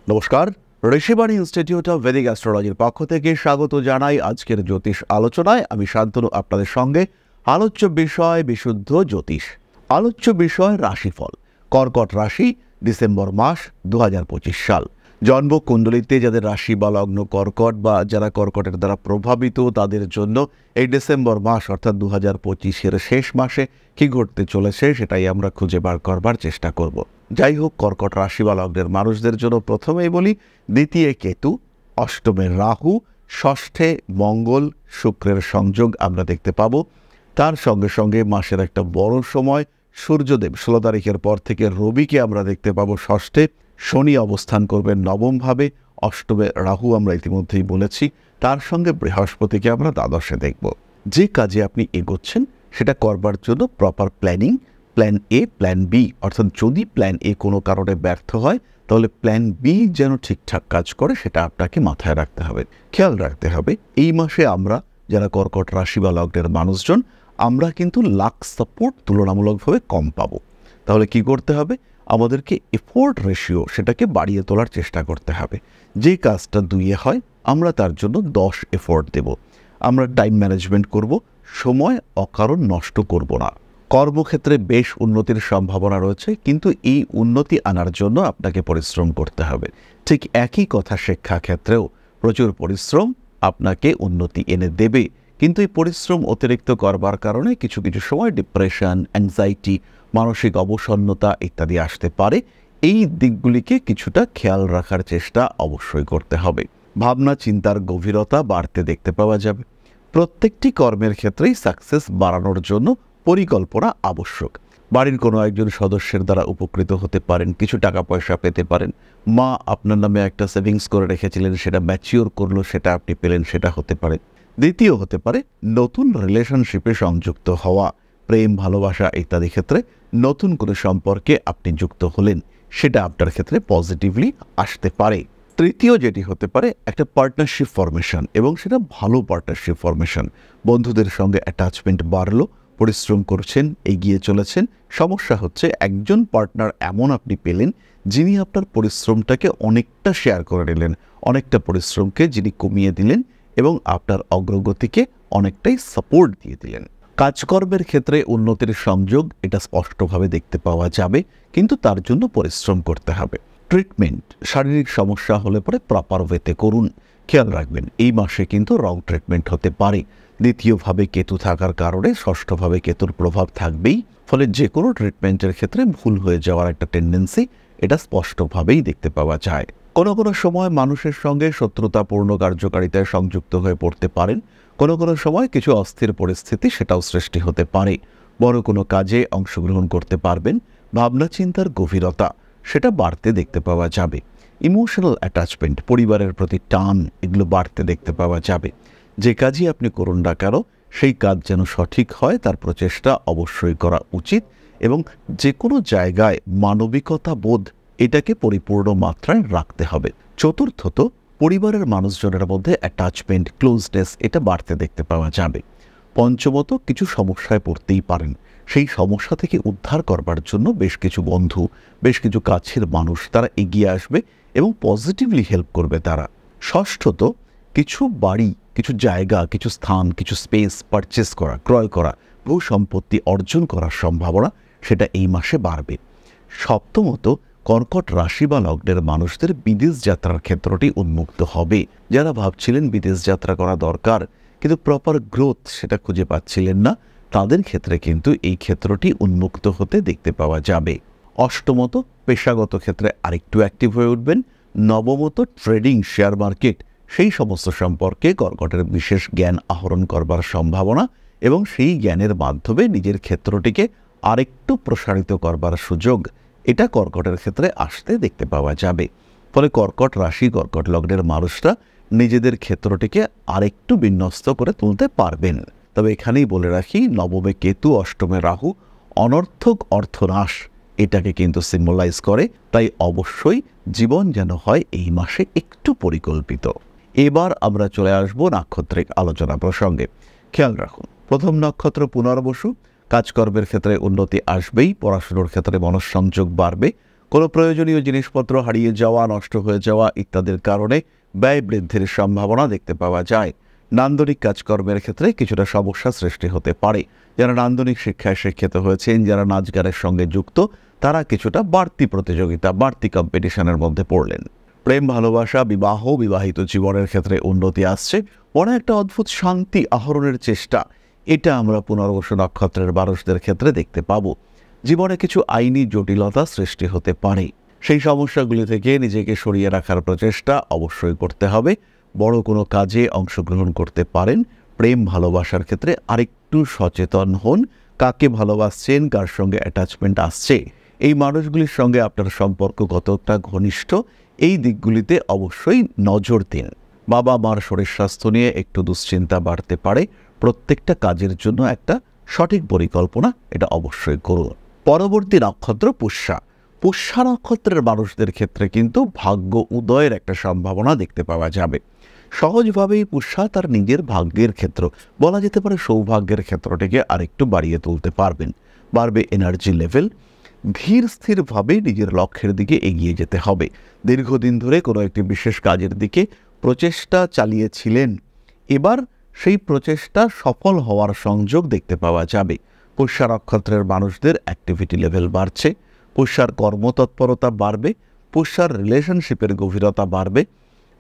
নমস্কার, Rishibani institute of Vedic অ্যাস্ট্রোলজির পক্ষ থেকে স্বাগত জানাই আজকের জ্যোতিষ আলোচনায়। আমি শান্তনু আপনাদের সঙ্গে। আলোচ্য বিষয় বিশুদ্ধ জ্যোতিষ। আলোচ্য বিষয় রাশিফল। কর্কট রাশি, ডিসেম্বর মাস 2025 সাল। জন্মকুণ্ডলিতে যাদের রাশি বা লগ্ন কর্কট বা যারা কর্কটের দ্বারা প্রভাবিত তাদের জন্য এই ডিসেম্বর মাস অর্থাৎ 2025-এর শেষ মাসে কি ঘটতে চলেছে সেটাই আমরা খুঁজে বার করবার চেষ্টা করব। যাই হোক, কর্কট রাশি বা লগ্নের মানুষদের জন্য প্রথমেই বলি, দ্বিতীয় কেতু, অষ্টমে রাহু, ষষ্ঠে মঙ্গল শুক্রের সংযোগ আমরা দেখতে পাবো। তার সঙ্গে সঙ্গে মাসের একটা বড় সময় সূর্যদেব 16 তারিখের পর থেকে রবিকে আমরা দেখতে পাবো ষষ্ঠে। শনি অবস্থান করবেন নবমভাবে। অষ্টমে রাহু আমরা ইতিমধ্যেই বলেছি। তার সঙ্গে বৃহস্পতিকে আমরা দ্বাদশে দেখব। যে কাজে আপনি এগোচ্ছেন সেটা করবার জন্য proper planning, plan A, plan B, অর্থাৎ যদি প্ল্যান এ কোনো কারণে ব্যর্থ হয় তাহলে প্ল্যান বি যেন ঠিকঠাক কাজ করে সেটা আপনাকে মাথায় রাখতে হবে, খেয়াল রাখতে হবে। এই মাসে আমরা যারা কর্কট রাশি বা লগ্নের মানুষজন, আমরা কিন্তু লাক সাপোর্ট তুলনামূলকভাবে কম পাবো। তাহলে কি করতে হবে? আমাদেরকে এফোর্ট রেশিও সেটাকে বাড়িয়ে তোলার চেষ্টা করতে হবে। যে কাজটা 2-এ হয় আমরা তার জন্য 10 এফোর্ট দেব। আমরা টাইম ম্যানেজমেন্ট করব, সময় অকারণ নষ্ট করব না। কর্মক্ষেত্রে বেশ উন্নতির সম্ভাবনা রয়েছে, কিন্তু এই উন্নতি আনার জন্য আপনাকে পরিশ্রম করতে হবে। ঠিক একই কথা শিক্ষাক্ষেত্রেও, প্রচুর পরিশ্রম আপনাকে উন্নতি এনে দেবে, কিন্তু এই পরিশ্রম অতিরিক্ত করবার কারণে কিছু কিছু সময় ডিপ্রেশন, অ্যাংজাইটি, মানসিক অবসন্নতা ইত্যাদি আসতে পারে। এই দিকগুলিকে কিছুটা খেয়াল রাখার চেষ্টা অবশ্যই করতে হবে। ভাবনা চিন্তার গভীরতা বাড়তে দেখতে পাওয়া যাবে। প্রত্যেকটি কর্মের ক্ষেত্রেই সাকসেস বাড়ানোর জন্য পরিকল্পনা আবশ্যক। বাড়ির কোনো একজন সদস্যের দ্বারা উপকৃত হতে পারেন, কিছু টাকা পয়সা পেতে পারেন। মা আপনার নামে একটা সেভিংস করে রেখেছিলেন, সেটা ম্যাচিওর করলো, সেটা আপনি পেলেন, সেটা হতে পারে। দ্বিতীয় হতে পারে নতুন রিলেশনশিপে সংযুক্ত হওয়া, প্রেম, ভালোবাসা ইত্যাদি ক্ষেত্রে নতুন কোনো সম্পর্কে আপনি যুক্ত হলেন, সেটা আপনার ক্ষেত্রে পজিটিভলি আসতে পারে। তৃতীয় যেটি হতে পারে একটা পার্টনারশিপ ফরমেশন, এবং সেটা ভালো পার্টনারশিপ ফরমেশন। বন্ধুদের সঙ্গে অ্যাটাচমেন্ট বাড়লো, পরিশ্রম করছেন, এগিয়ে চলেছেন। সমস্যা হচ্ছে একজন পার্টনার এমন আপনি পেলেন যিনি আপনার পরিশ্রমটাকে অনেকটা শেয়ার করে নিলেন, অনেকটা পরিশ্রমকে যিনি কমিয়ে দিলেন এবং আপনার অগ্রগতিকে অনেকটাই সাপোর্ট দিয়ে দিলেন। কাজকর্মের ক্ষেত্রে উন্নতির সংযোগ এটা স্পষ্টভাবে দেখতে পাওয়া যাবে, কিন্তু তার জন্য পরিশ্রম করতে হবে। ট্রিটমেন্ট, শারীরিক সমস্যা হলে পরে প্রপার ওয়েতে করুন। খেয়াল রাখবেন এই মাসে কিন্তু রং ট্রিটমেন্ট হতে পারে। দ্বিতীয়ভাবে কেতু থাকার কারণে ষষ্ঠভাবে কেতুর প্রভাব থাকবেই, ফলে যে কোনো ট্রিটমেন্টের ক্ষেত্রে ভুল হয়ে যাওয়ার একটা টেন্ডেন্সি এটা স্পষ্টভাবেই দেখতে পাওয়া যায়। কোনো কোনো সময় মানুষের সঙ্গে শত্রুতাপূর্ণ কার্যকারিতায় সংযুক্ত হয়ে পড়তে পারেন। কোনো কোনো সময় কিছু অস্থির পরিস্থিতি সেটাও সৃষ্টি হতে পারে। বড় কোনো কাজে অংশগ্রহণ করতে পারবেন। ভাবনা চিন্তার গভীরতা সেটা বাড়তে দেখতে পাওয়া যাবে। ইমোশনাল অ্যাটাচমেন্ট, পরিবারের প্রতি টান, এগুলো বাড়তে দেখতে পাওয়া যাবে। যে কাজই আপনি করুন না কেন সেই কাজ যেন সঠিক হয় তার প্রচেষ্টা অবশ্যই করা উচিত, এবং যে কোনো জায়গায় মানবিকতা বোধ এটাকে পরিপূর্ণ মাত্রায় রাখতে হবে। চতুর্থত, পরিবারের মানুষজনের মধ্যে অ্যাটাচমেন্ট, ক্লোজনেস এটা বাড়তে দেখতে পাওয়া যাবে। পঞ্চমত, কিছু সমস্যায় পড়তেই পারেন। সেই সমস্যা থেকে উদ্ধার করবার জন্য বেশ কিছু বন্ধু, বেশ কিছু কাছের মানুষ তারা এগিয়ে আসবে এবং পজিটিভলি হেল্প করবে তারা। ষষ্ঠত, কিছু বাড়ি, কিছু জায়গা, কিছু স্থান, কিছু স্পেস পারচেস করা, ক্রয় করা, ভূ সম্পত্তি অর্জন করার সম্ভাবনা সেটা এই মাসে বাড়বে। সপ্তমত, কর্কট রাশি বা লগ্নের মানুষদের বিদেশ যাত্রার ক্ষেত্রটি উন্মুক্ত হবে। যারা ভাবছিলেন বিদেশ যাত্রা করা দরকার কিন্তু প্রপার গ্রোথ সেটা খুঁজে পাচ্ছিলেন না, তাদের ক্ষেত্রে কিন্তু এই ক্ষেত্রটি উন্মুক্ত হতে দেখতে পাওয়া যাবে। অষ্টমত, পেশাগত ক্ষেত্রে আরেকটু অ্যাক্টিভ হয়ে উঠবেন। নবমত, ট্রেডিং, শেয়ার মার্কেট সেই সমস্ত সম্পর্কে কর্কটের বিশেষ জ্ঞান আহরণ করবার সম্ভাবনা এবং সেই জ্ঞানের মাধ্যমে নিজের ক্ষেত্রটিকে আরেকটু প্রসারিত করবার সুযোগ এটা কর্কটের ক্ষেত্রে আসতে দেখতে পাওয়া যাবে। ফলে কর্কট রাশি, কর্কট লগ্নের মানুষরা নিজেদের ক্ষেত্রটিকে আরেকটু বিন্যস্ত করে তুলতে পারবেন। তবে এখানেই বলে রাখি, নবমে কেতু, অষ্টমে রাহু অনর্থক অর্থনাশ এটাকে কিন্তু সিম্বলাইজ করে। তাই অবশ্যই জীবন যেন হয় এই মাসে একটু পরিকল্পিত। এবার আমরা চলে আসব নাক্ষত্রিক আলোচনা প্রসঙ্গে। খেয়াল রাখুন, প্রথম নক্ষত্র পুনর্বসু। কাজকর্মের ক্ষেত্রে উন্নতি আসবেই, পড়াশুনোর ক্ষেত্রে মনঃসংযোগ বাড়বে, কোনো প্রয়োজনীয় জিনিসপত্র হারিয়ে যাওয়া, নষ্ট হয়ে যাওয়া ইত্যাদির কারণে ব্যয় বৃদ্ধির সম্ভাবনা দেখতে পাওয়া যায়। নান্দনিক কাজকর্মের ক্ষেত্রে কিছুটা সমস্যা সৃষ্টি হতে পারে। যারা নান্দনিক শিক্ষায় শিক্ষিত হয়েছেন, যারা নাচ গানের সঙ্গে যুক্ত, তারা কিছুটা বাড়তি প্রতিযোগিতা, বাড়তি কম্পিটিশনের মধ্যে পড়লেন। প্রেম, ভালোবাসা, বিবাহ, বিবাহিত জীবনের ক্ষেত্রে উন্নতি আসছে। মনে একটা অদ্ভুত শান্তি আহরণের চেষ্টা, এটা আমরা পুনর্বসু নক্ষত্রের মানুষদের ক্ষেত্রে দেখতে পাবো। জীবনে কিছু আইনি জটিলতা সৃষ্টি হতে পারে, সেই সমস্যাগুলি থেকে নিজেকে সরিয়ে রাখার প্রচেষ্টা অবশ্যই করতে হবে। বড় কোনো কাজে অংশগ্রহণ করতে পারেন। প্রেম ভালোবাসার ক্ষেত্রে আরেকটু সচেতন হন। কাকে ভালোবাসছেন, কার সঙ্গে অ্যাটাচমেন্ট আসছে, এই মানুষগুলির সঙ্গে আপনার সম্পর্ক কতটা ঘনিষ্ঠ, এই দিকগুলিতে অবশ্যই নজর দিন। বাবা মার শরীর স্বাস্থ্য নিয়ে একটু দুশ্চিন্তা বাড়তে পারে। প্রত্যেকটা কাজের জন্য একটা সঠিক পরিকল্পনা এটা অবশ্যই করুন। পরবর্তী নক্ষত্র পুষ্যা। পুষ্যা নক্ষত্রের মানুষদের ক্ষেত্রে কিন্তু ভাগ্য উদয়ের একটা সম্ভাবনা দেখতে পাওয়া যাবে। সহজভাবেই পুষ্যা তার নিজের ভাগ্যের ক্ষেত্র, বলা যেতে পারে সৌভাগ্যের ক্ষেত্রটিকে আরেকটু বাড়িয়ে তুলতে পারবেন। বাড়বে এনার্জি লেভেল। ধীর স্থিরভাবে নিজের লক্ষ্যের দিকে এগিয়ে যেতে হবে। দীর্ঘদিন ধরে কোনো একটি বিশেষ কাজের দিকে প্রচেষ্টা চালিয়েছিলেন, এবার সেই প্রচেষ্টা সফল হওয়ার সংযোগ দেখতে পাওয়া যাবে। পুষ্যা নক্ষত্রের মানুষদের অ্যাক্টিভিটি লেভেল বাড়ছে। পুষ্যার কর্মতৎপরতা বাড়বে। পুষ্যার রিলেশনশিপের গভীরতা বাড়বে।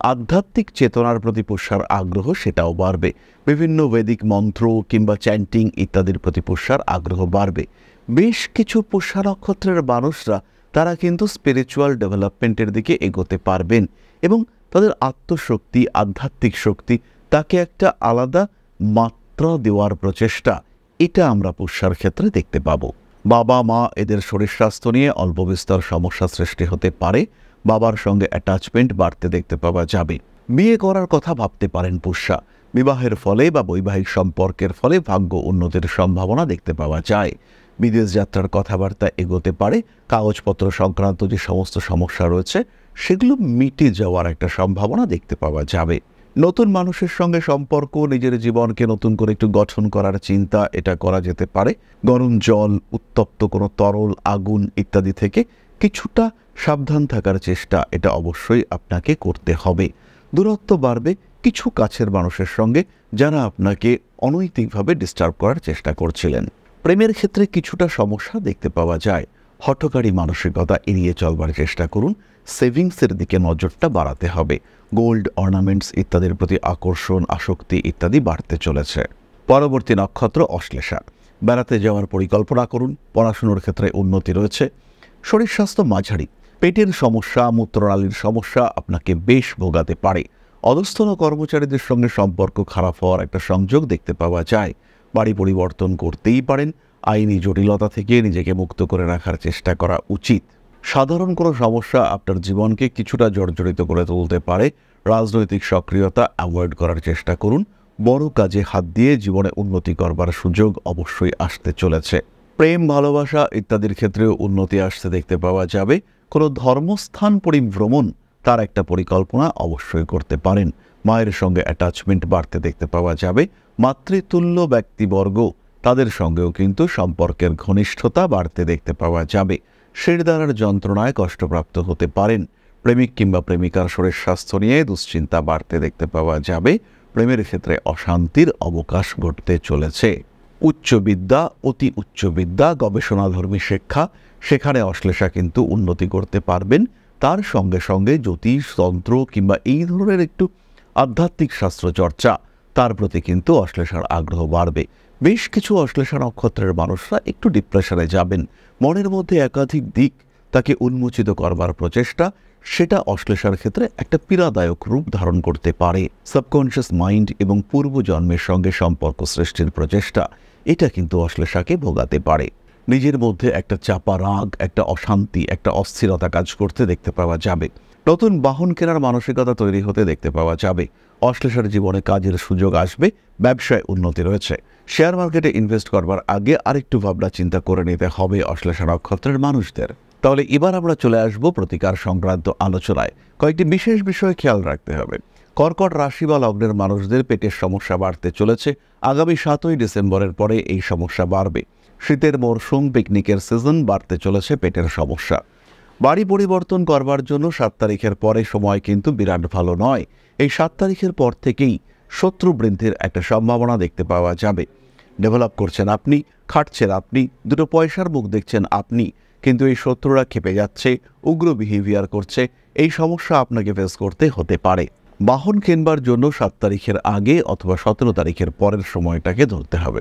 আধ্যাত্মিক চেতনার প্রতি পুষ্যার আগ্রহ সেটাও বাড়বে। বিভিন্ন বৈদিক মন্ত্র কিংবা চ্যান্টিং ইত্যাদির প্রতি পুষ্যার আগ্রহ বাড়বে। বেশ কিছু পুষ্যা নক্ষত্রের মানুষরা তারা কিন্তু স্পিরিচুয়াল ডেভেলপমেন্টের দিকে এগোতে পারবেন এবং তাদের আত্মশক্তি, আধ্যাত্মিক শক্তি, তাকে একটা আলাদা মাত্রা দেওয়ার প্রচেষ্টা, এটা আমরা পুষ্যার ক্ষেত্রে দেখতে পাবো। বাবা মা এদের শরীর স্বাস্থ্য নিয়ে অল্প বিস্তর সমস্যা সৃষ্টি হতে পারে। বাবার সঙ্গে অ্যাটাচমেন্ট বাড়তে দেখতে পাওয়া যাবে। বিয়ে করার কথা ভাবতে পারেন পুষ্যা। বিবাহের ফলে বা বৈবাহিক সম্পর্কের ফলে ভাগ্য উন্নতির সম্ভাবনা দেখতে পাওয়া যায়। বিদেশ যাত্রার কথাবার্তা এগোতে পারে। কাগজপত্র সংক্রান্ত যে সমস্ত সমস্যা রয়েছে সেগুলো মিটে যাওয়ার একটা সম্ভাবনা দেখতে পাওয়া যাবে। নতুন মানুষের সঙ্গে সম্পর্ক, নিজের জীবনকে নতুন করে একটু গঠন করার চিন্তা, এটা করা যেতে পারে। গরম জল, উত্তপ্ত কোনো তরল, আগুন ইত্যাদি থেকে কিছুটা সাবধান থাকার চেষ্টা এটা অবশ্যই আপনাকে করতে হবে। দূরত্ব বাড়বে কিছু কাছের মানুষের সঙ্গে, যারা আপনাকে অনৈতিকভাবে ডিস্টার্ব করার চেষ্টা করছিলেন। প্রেমের ক্ষেত্রে কিছুটা সমস্যা দেখতে পাওয়া যায়। হঠকারী মানসিকতা এড়িয়ে চলবার চেষ্টা করুন। সেভিংসের দিকে নজরটা বাড়াতে হবে। গোল্ড, অর্নামেন্টস ইত্যাদির প্রতি আকর্ষণ, আসক্তি ইত্যাদি বাড়তে চলেছে। পরবর্তী নক্ষত্র অশ্লেষা। বেড়াতে যাওয়ার পরিকল্পনা করুন। পড়াশুনোর ক্ষেত্রে উন্নতি রয়েছে। শরীর স্বাস্থ্য মাঝারি। পেটের সমস্যা, মূত্রনালীর সমস্যা আপনাকে বেশ ভোগাতে পারে। অধস্তন কর্মচারীদের সঙ্গে সম্পর্ক খারাপ হওয়ার একটা সংযোগ দেখতে পাওয়া যায়। বাড়ি পরিবর্তন করতেই পারেন। আইনি জটিলতা থেকে নিজেকে মুক্ত করে রাখার চেষ্টা করা উচিত। সাধারণ কোনো সমস্যা আপনার জীবনকে কিছুটা জর্জরিত করে তুলতে পারে। রাজনৈতিক সক্রিয়তা অ্যাভয়েড করার চেষ্টা করুন। বড় কাজে হাত দিয়ে জীবনে উন্নতি করবার সুযোগ অবশ্যই আসতে চলেছে। প্রেম, ভালোবাসা ইত্যাদির ক্ষেত্রেও উন্নতি আসতে দেখতে পাওয়া যাবে। কোনো ধর্মস্থান পরিভ্রমণ, তার একটা পরিকল্পনা অবশ্যই করতে পারেন। মায়ের সঙ্গে অ্যাটাচমেন্ট বাড়তে দেখতে পাওয়া যাবে। মাতৃতুল্য ব্যক্তিবর্গ, তাদের সঙ্গেও কিন্তু সম্পর্কের ঘনিষ্ঠতা বাড়তে দেখতে পাওয়া যাবে। শিরদাঁড়ার যন্ত্রণায় কষ্টপ্রাপ্ত হতে পারেন। প্রেমিক কিংবা প্রেমিকার শরীর স্বাস্থ্য নিয়ে দুশ্চিন্তা বাড়তে দেখতে পাওয়া যাবে। প্রেমের ক্ষেত্রে অশান্তির অবকাশ ঘটতে চলেছে। উচ্চবিদ্যা, অতি উচ্চবিদ্যা, গবেষণাধর্মী শিক্ষা, সেখানে অশ্লেষা কিন্তু উন্নতি করতে পারবেন। তার সঙ্গে সঙ্গে জ্যোতিষ, তন্ত্র কিংবা এই ধরনের একটু আধ্যাত্মিক শাস্ত্র চর্চা, তার প্রতি কিন্তু অশ্লেষার আগ্রহ বাড়বে। বেশ কিছু অশ্লেষা নক্ষত্রের মানুষরা একটু ডিপ্রেশনে যাবেন। মনের মধ্যে একাধিক দিক তাকে উন্মোচিত করবার প্রচেষ্টা, সেটা অশ্লেষার ক্ষেত্রে একটা পীড়াদায়ক রূপ ধারণ করতে পারে। সাবকনশিয়াস মাইন্ড এবং পূর্বজন্মের সঙ্গে সম্পর্ক সৃষ্টির প্রচেষ্টা, এটা কিন্তু অশ্লেষাকে ভোগাতে পারে। নিজের মধ্যে একটা চাপা রাগ, একটা অশান্তি, একটা অস্থিরতা কাজ করতে দেখতে পাওয়া যাবে। নতুন বাহন কেনার মানসিকতা তৈরি হতে দেখতে পাওয়া যাবে। অশ্লেষার জীবনে কাজের সুযোগ আসবে। ব্যবসায় উন্নতি রয়েছে। শেয়ার মার্কেটে ইনভেস্ট করবার আগে আরেকটু ভাবনা চিন্তা করে নিতে হবে অশ্লেষা নক্ষত্রের মানুষদের। তাহলে এবার আমরা চলে আসব প্রতিকার সংক্রান্ত আলোচনায়। কয়েকটি বিশেষ বিষয় খেয়াল রাখতে হবে। কর্কট রাশি বা লগ্নের মানুষদের পেটের সমস্যা বাড়তে চলেছে। আগামী 7ই ডিসেম্বরের পরে এই সমস্যা বাড়বে। শীতের মরশুম, পিকনিকের সিজন, বাড়তে চলেছে পেটের সমস্যা। বাড়ি পরিবর্তন করবার জন্য 7 তারিখের পরে সময় কিন্তু বিরাট ভালো নয়। এই 7 তারিখের পর থেকেই শত্রু বৃদ্ধির একটা সম্ভাবনা দেখতে পাওয়া যাবে। ডেভেলপ করছেন আপনি, খাটছেন আপনি, দুটো পয়সার মুখ দেখছেন আপনি, কিন্তু এই শত্রুরা খেপে যাচ্ছে, উগ্র বিহেভিয়ার করছে। এই সমস্যা আপনাকে ফেস করতে হতে পারে। বাহন কেনবার জন্য 7 তারিখের আগে অথবা 17 তারিখের পরের সময়টাকে ধরতে হবে।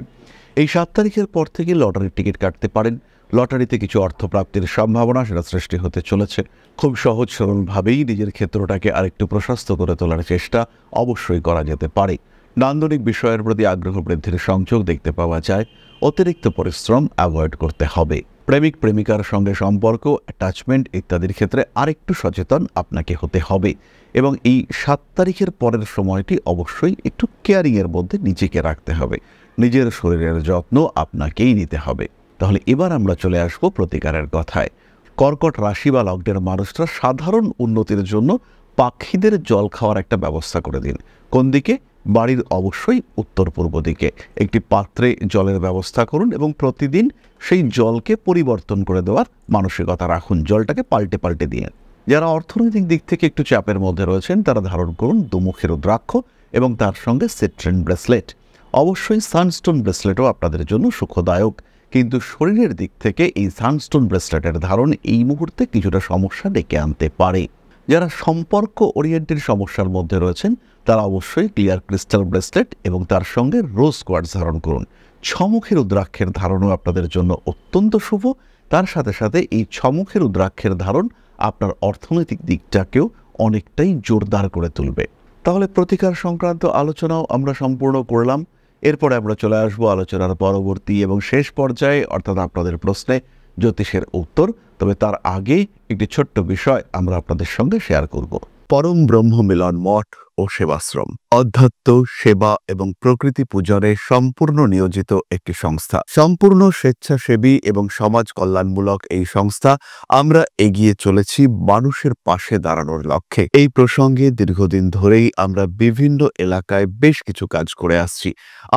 এই 7 তারিখের পর থেকে লটারির টিকিট কাটতে পারেন। লটারিতে কিছু অর্থপ্রাপ্তির সম্ভাবনা সেটা সৃষ্টি হতে চলেছে। খুব সহজ সরলভাবেই নিজের ক্ষেত্রটাকে আরেকটু প্রশস্ত করে তোলার চেষ্টা অবশ্যই করা যেতে পারে। নান্দনিক বিষয়ের প্রতি আগ্রহ বৃদ্ধির সংযোগ দেখতে পাওয়া যায়। অতিরিক্ত পরিশ্রম অ্যাভয়েড করতে হবে। প্রেমিক প্রেমিকার সঙ্গে সম্পর্ক, অ্যাটাচমেন্ট ইত্যাদির ক্ষেত্রে আরেকটু সচেতন আপনাকে হতে হবে এবং এই 7 তারিখের পরের সময়টি অবশ্যই একটু কেয়ারিংয়ের মধ্যে নিজেকে রাখতে হবে। নিজের শরীরের যত্ন আপনাকেই নিতে হবে। তাহলে এবার আমরা চলে আসবো প্রতিকারের কথায়। কর্কট রাশি বা লগ্নের মানুষরা সাধারণ উন্নতির জন্য পাখিদের জল খাওয়ার একটা ব্যবস্থা করে দিন। কোন দিকে? বাড়ির অবশ্যই উত্তর পূর্ব দিকে একটি পাত্রে জলের ব্যবস্থা করুন এবং প্রতিদিন সেই জলকে পরিবর্তন করে দেওয়ার মানসিকতা রাখুন। জলটাকে পাল্টে পাল্টে দিয়ে। যারা অর্থনৈতিক দিক থেকে একটু চাপের মধ্যে রয়েছেন তারা ধারণ করুন দুমুখী রুদ্রাক্ষ এবং তার সঙ্গে সিট্রিন ব্রেসলেট। অবশ্যই সানস্টোন ব্রেসলেটও আপনাদের জন্য সুখদায়ক, কিন্তু শরীরের দিক থেকে এই সানস্টোন ব্রেসলেটের ধারণ এই মুহূর্তে কিছুটা সমস্যা ডেকে আনতে পারে। যারা সম্পর্ক ওরিয়েন্টেড সমস্যার মধ্যে রয়েছেন তারা অবশ্যই ক্লিয়ার ক্রিস্টাল ব্রেসলেট এবং তার সঙ্গে রোজ কোয়ার্টজ ধারণ করুন। ছমুখী রুদ্রাক্ষের ধারণও আপনাদের জন্য অত্যন্ত শুভ। তার সাথে সাথে এই ছমুখী রুদ্রাক্ষের ধারণ আপনার অর্থনৈতিক দিকটাকেও অনেকটাই জোরদার করে তুলবে। তাহলে প্রতিকার সংক্রান্ত আলোচনাও আমরা সম্পূর্ণ করলাম। এরপরে আমরা চলে আসবো আলোচনার পরবর্তী এবং শেষ পর্যায়ে, অর্থাৎ আপনাদের প্রশ্নে জ্যোতিষের উত্তর। তবে তার আগে একটি ছোট্ট বিষয় আমরা আপনাদের সঙ্গে শেয়ার করব। পরম ব্রহ্ম মিলন মঠ ও সেবাশ্রম অধ্যাত্ম, সেবা এবং প্রকৃতি পূজনে সম্পূর্ণ নিয়োজিত একটি সংস্থা। সম্পূর্ণ স্বেচ্ছাসেবী এবং সমাজ কল্যাণমূলক এই সংস্থা আমরা এগিয়ে চলেছি মানুষের পাশে দাঁড়ানোর লক্ষ্যে। এই প্রসঙ্গে দীর্ঘদিন ধরেই আমরা বিভিন্ন এলাকায় বেশ কিছু কাজ করে আসছি।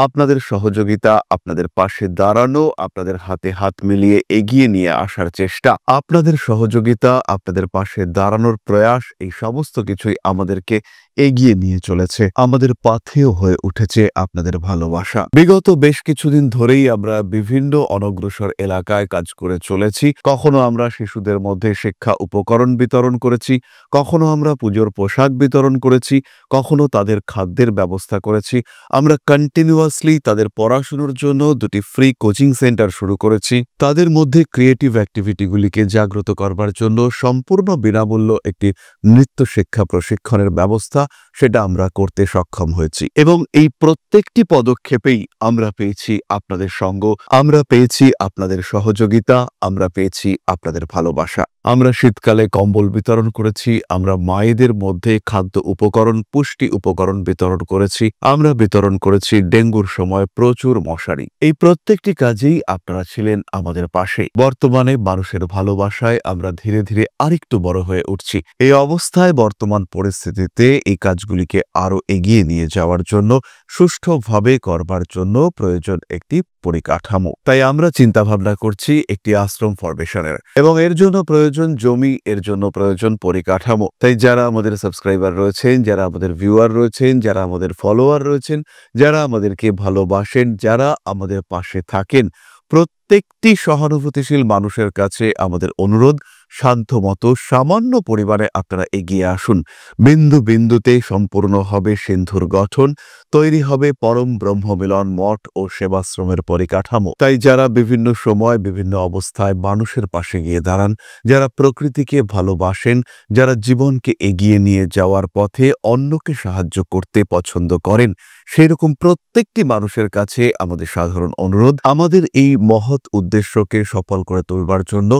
আপনাদের সহযোগিতা, আপনাদের পাশে দাঁড়ানো, আপনাদের হাতে হাত মিলিয়ে এগিয়ে নিয়ে আসার চেষ্টা, আপনাদের সহযোগিতা, আপনাদের পাশে দাঁড়ানোর প্রয়াস, এই সমস্ত কিছুই আমাদেরকে এগিয়ে নিয়ে চলেছে। আমাদের পাথেয় হয়ে উঠেছে আপনাদের ভালোবাসা। বিগত বেশ কিছুদিন ধরেই আমরা বিভিন্ন অনগ্রসর এলাকায় কাজ করে চলেছি। কখনো আমরা শিশুদের মধ্যে শিক্ষা উপকরণ বিতরণ করেছি, কখনো আমরা পুজোর পোশাক বিতরণ করেছি, কখনো তাদের খাদ্যের ব্যবস্থা করেছি। আমরা কন্টিনিউয়াসলি তাদের পড়াশোনার জন্য 2টি ফ্রি কোচিং সেন্টার শুরু করেছি। তাদের মধ্যে ক্রিয়েটিভ অ্যাক্টিভিটিগুলিকে জাগ্রত করবার জন্য সম্পূর্ণ বিনামূল্য একটি নৃত্য শিক্ষা প্রশিক্ষণের ব্যবস্থা সেটা আমরা করতে সক্ষম হয়েছি এবং এই প্রত্যেকটি পদক্ষেপেই আমরা পেয়েছি আপনাদের সঙ্গ, আমরা পেয়েছি আপনাদের সহযোগিতা, আমরা পেয়েছি আপনাদের ভালোবাসা। আমরা শীতকালে কম্বল বিতরণ করেছি, আমরা মায়েদের মধ্যে খাদ্য উপকরণ, পুষ্টি উপকরণ বিতরণ করেছি, আমরা বিতরণ করেছি ডেঙ্গুর সময় প্রচুর মশারি। এই প্রত্যেকটি কাজেই আপনারা ছিলেন আমাদের পাশে। বর্তমানে মানুষের ভালোবাসায় আমরা ধীরে ধীরে আরেকটু বড় হয়ে উঠছি। এই অবস্থায় বর্তমান পরিস্থিতিতে এই কাজগুলিকে আরো এগিয়ে নিয়ে যাওয়ার জন্য, সুষ্ঠুভাবে করবার জন্য প্রয়োজন একটি পরিকাঠামো। তাই আমরা চিন্তা ভাবনা করছি একটি আশ্রম ফরমেশনের এবং এর জন্য প্রয়োজন জমি, এর জন্য প্রয়োজন পরিকাঠামো। তাই যারা আমাদের সাবস্ক্রাইবার রয়েছেন, যারা আমাদের ভিউয়ার রয়েছেন, যারা আমাদের ফলোয়ার রয়েছেন, যারা আমাদেরকে ভালোবাসেন, যারা আমাদের পাশে থাকেন, প্রত্যেকটি সহানুভূতিশীল মানুষের কাছে আমাদের অনুরোধ, সাধ্যমতো সামান্য পরিমাণে আপনারা এগিয়ে আসুন। বিন্দু বিন্দুতে সম্পূর্ণ হবে সিন্ধুর গঠন, তৈরি হবে পরম ব্রহ্ম মিলন মঠ ও সেবাশ্রমের পরিকাঠামো। তাই যারা বিভিন্ন সময় বিভিন্ন অবস্থায় মানুষের পাশে গিয়ে দাঁড়ান, যারা প্রকৃতিকে ভালোবাসেন, যারা জীবনকে এগিয়ে নিয়ে যাওয়ার পথে অন্যকে সাহায্য করতে পছন্দ করেন, সেই রকম প্রত্যেকটি মানুষের কাছে আমাদের সাধারণ অনুরোধ, আমাদের এই মহৎ উদ্দেশ্যকে সফল করে তুলবার জন্য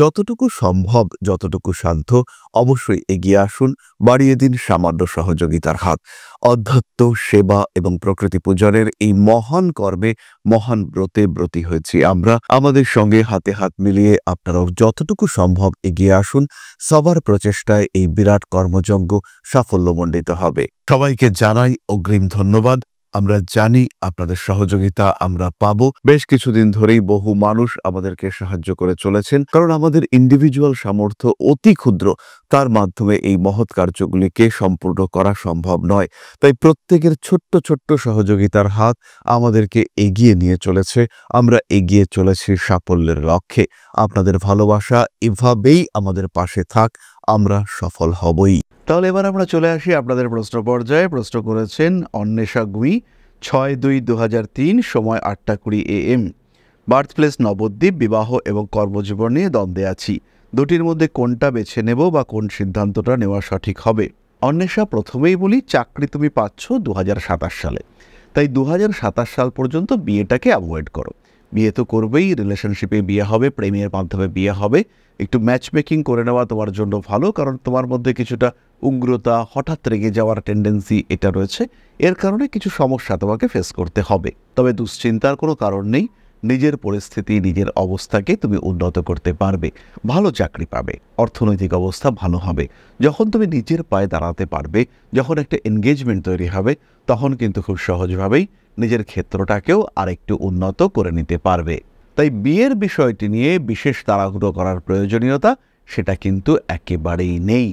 যতটুকু সম্ভব, যতটুকু সাধ্য অবশ্যই এগিয়ে আসুন, বাড়িয়ে দিন সামান্য সহযোগিতার হাত। অধ্যাত্ম, সেবা এবং প্রকৃতি পূজনের এই মহান কর্মে, মহান ব্রতে ব্রতী হয়েছি আমরা। আমাদের সঙ্গে হাতে হাত মিলিয়ে আপনারাও যতটুকু সম্ভব এগিয়ে আসুন। সবার প্রচেষ্টায় এই বিরাট কর্মযজ্ঞ সাফল্যমণ্ডিত হবে। সবাইকে জানাই অগ্রিম ধন্যবাদ। আমরা জানি আপনাদের সহযোগিতা আমরা পাবো। বেশ কিছুদিন ধরেই বহু মানুষ আমাদেরকে সাহায্য করে চলেছেন, কারণ আমাদের ইন্ডিভিজুয়াল সামর্থ্য অতি ক্ষুদ্র, তার মাধ্যমে এই মহৎ কার্যগুলিকে সম্পূর্ণ করা সম্ভব নয়। তাই প্রত্যেকের ছোট্ট ছোট্ট সহযোগিতার হাত আমাদেরকে এগিয়ে নিয়ে চলেছে। আমরা এগিয়ে চলেছি সাফল্যের লক্ষ্যে। আপনাদের ভালোবাসা এভাবেই আমাদের পাশে থাক, আমরা সফল হবই। তাহলে এবার আমরা চলে আসি আপনাদের প্রশ্ন পর্যায়ে। প্রশ্ন করেছেন অন্বেষা গুই, 6/2/2003, সময় 8:20 AM। Birth place Nabadwip. বিবাহ এবং কর্মজীবন নিয়ে দ্বন্দ্বে আছি। দুটির মধ্যে কোনটা বেছে নেব বা কোন সিদ্ধান্তটা নেওয়া সঠিক হবে? অন্বেষা, প্রথমেই বলি, চাকরি তুমি পাচ্ছ 2027 সালে, তাই 2027 সাল পর্যন্ত বিয়েটাকে অ্যাভয়েড করো। বিয়ে তো করবেই, রিলেশনশিপে বিয়ে হবে, প্রেমের মাধ্যমে বিয়ে হবে। একটু ম্যাচ মেকিং করে নেওয়া তোমার জন্য ভালো, কারণ তোমার মধ্যে কিছুটা উগ্রতা, হঠাৎ রেগে যাওয়ার টেন্ডেন্সি এটা রয়েছে। এর কারণে কিছু সমস্যা তোমাকে ফেস করতে হবে। তবে দুশ্চিন্তার কোনো কারণ নেই। নিজের পরিস্থিতি, নিজের অবস্থাকে তুমি উন্নত করতে পারবে। ভালো চাকরি পাবে, অর্থনৈতিক অবস্থা ভালো হবে। যখন তুমি নিজের পায়ে দাঁড়াতে পারবে, যখন একটা এনগেজমেন্ট তৈরি হবে, তখন কিন্তু খুব সহজভাবেই নিজের ক্ষেত্রটাকেও আরেকটু উন্নত করে নিতে পারবে। তাই বিয়ের বিষয়টি নিয়ে বিশেষ তাড়াহুড়ো করার প্রয়োজনীয়তা সেটা কিন্তু একেবারেই নেই।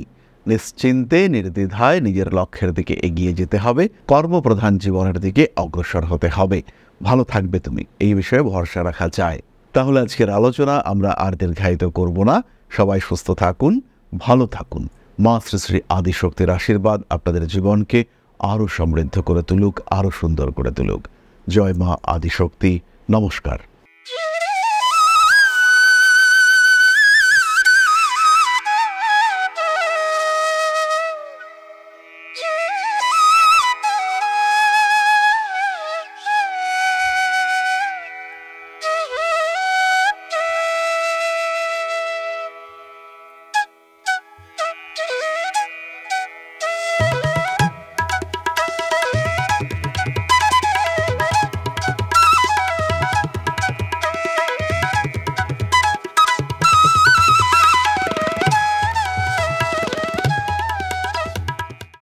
নিশ্চিন্তে, নির্দ্বিধায় নিজের লক্ষ্যের দিকে এগিয়ে যেতে হবে, কর্মপ্রধান জীবনের দিকে অগ্রসর হতে হবে। ভালো থাকবে তুমি, এই বিষয়ে ভরসা রাখা যায়। তাহলে আজকের আলোচনা আমরা আর দীর্ঘায়িত করব না। সবাই সুস্থ থাকুন, ভালো থাকুন। মা শ্রী শ্রী আদিশক্তির আশীর্বাদ আপনাদের জীবনকে আরও সমৃদ্ধ করে তুলুক, আরও সুন্দর করে তুলুক। জয় মা আদিশক্তি। নমস্কার।